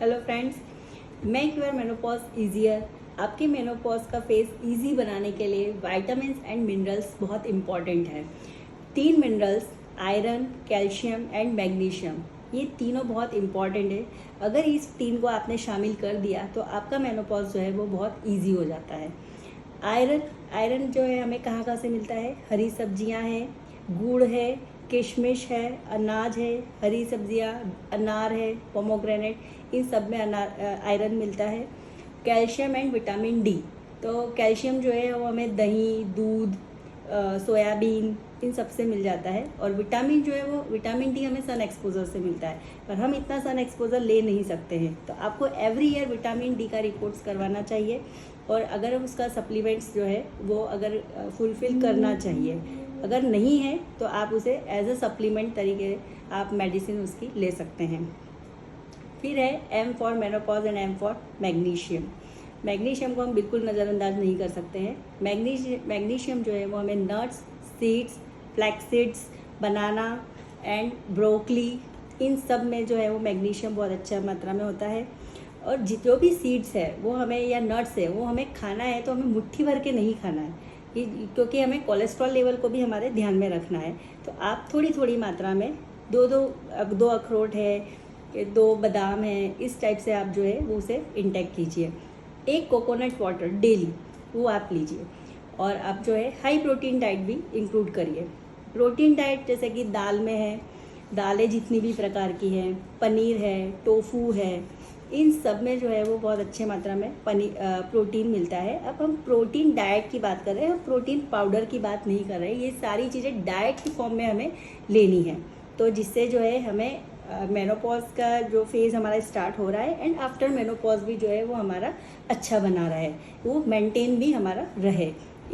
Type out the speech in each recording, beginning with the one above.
Hello friends, make your menopause easier. आपके menopause का face easy बनाने के लिए विटामिन्स एंड मिनरल्स बहुत इंपॉर्टेंट है। 3 minerals iron, calcium and magnesium, ये तीनों बहुत इंपॉर्टेंट है। अगर इस 3 को आपने शामिल कर दिया तो आपका मेनोपॉज जो है वो बहुत ईजी हो जाता है। आयरन आयरन जो है हमें कहाँ कहाँ से मिलता है? हरी सब्जियां हैं, गुड़ है, किशमिश है, अनाज है, हरी सब्जियां, अनार है, पोमोग्रेनेट, इन सब में आयरन मिलता है। कैल्शियम एंड विटामिन डी, तो कैल्शियम जो है वो हमें दही, दूध, सोयाबीन, इन सब से मिल जाता है। और विटामिन जो है वो विटामिन डी हमें सन एक्सपोजर से मिलता है, पर हम इतना सन एक्सपोजर ले नहीं सकते हैं, तो आपको एवरी ईयर विटामिन डी का रिपोर्ट्स करवाना चाहिए। और अगर उसका सप्लीमेंट्स जो है वो अगर फुलफिल करना चाहिए, अगर नहीं है तो आप उसे एज अ सप्लीमेंट तरीके आप मेडिसिन उसकी ले सकते हैं। फिर है M for menopause and M for magnesium. Magnesium को हम बिल्कुल नज़रअंदाज नहीं कर सकते हैं। मैग्नीशियम जो है वो हमें nuts, seeds, flax seeds, banana and broccoli, इन सब में जो है वो मैग्नीशियम बहुत अच्छा मात्रा में होता है। और जो भी सीड्स है वो हमें, या नट्स है, वो हमें खाना है तो हमें मुट्ठी भर के नहीं खाना है, क्योंकि हमें कोलेस्ट्रॉल लेवल को भी हमारे ध्यान में रखना है। तो आप थोड़ी थोड़ी मात्रा में दो अखरोट है, 2 बादाम है, इस टाइप से आप जो है वो उसे इंटेक कीजिए। एक कोकोनट वाटर डेली वो आप लीजिए। और आप जो है हाई प्रोटीन डाइट भी इंक्लूड करिए। प्रोटीन डाइट जैसे कि दाल में है, दालें जितनी भी प्रकार की हैं, पनीर है, टोफू है, इन सब में जो है वो बहुत अच्छे मात्रा में प्रोटीन मिलता है। अब हम प्रोटीन डाइट की बात कर रहे हैं, हम प्रोटीन पाउडर की बात नहीं कर रहे हैं। ये सारी चीज़ें डाइट की फॉर्म में हमें लेनी है, तो जिससे जो है हमें मेनोपॉज का जो फेज़ हमारा स्टार्ट हो रहा है एंड आफ्टर मेनोपॉज भी जो है वो हमारा अच्छा बना रहा है, वो मेंटेन भी हमारा रहे।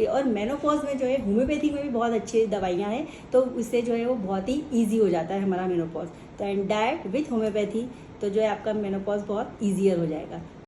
और मेनोपॉज में जो है होम्योपैथी में भी बहुत अच्छी दवाइयाँ हैं, तो उससे जो है वो बहुत ही ईजी हो जाता है हमारा मेनोपॉज। तो एंड डाइट विथ होम्योपैथी, तो जो है आपका मेनोपॉज बहुत ईजियर हो जाएगा।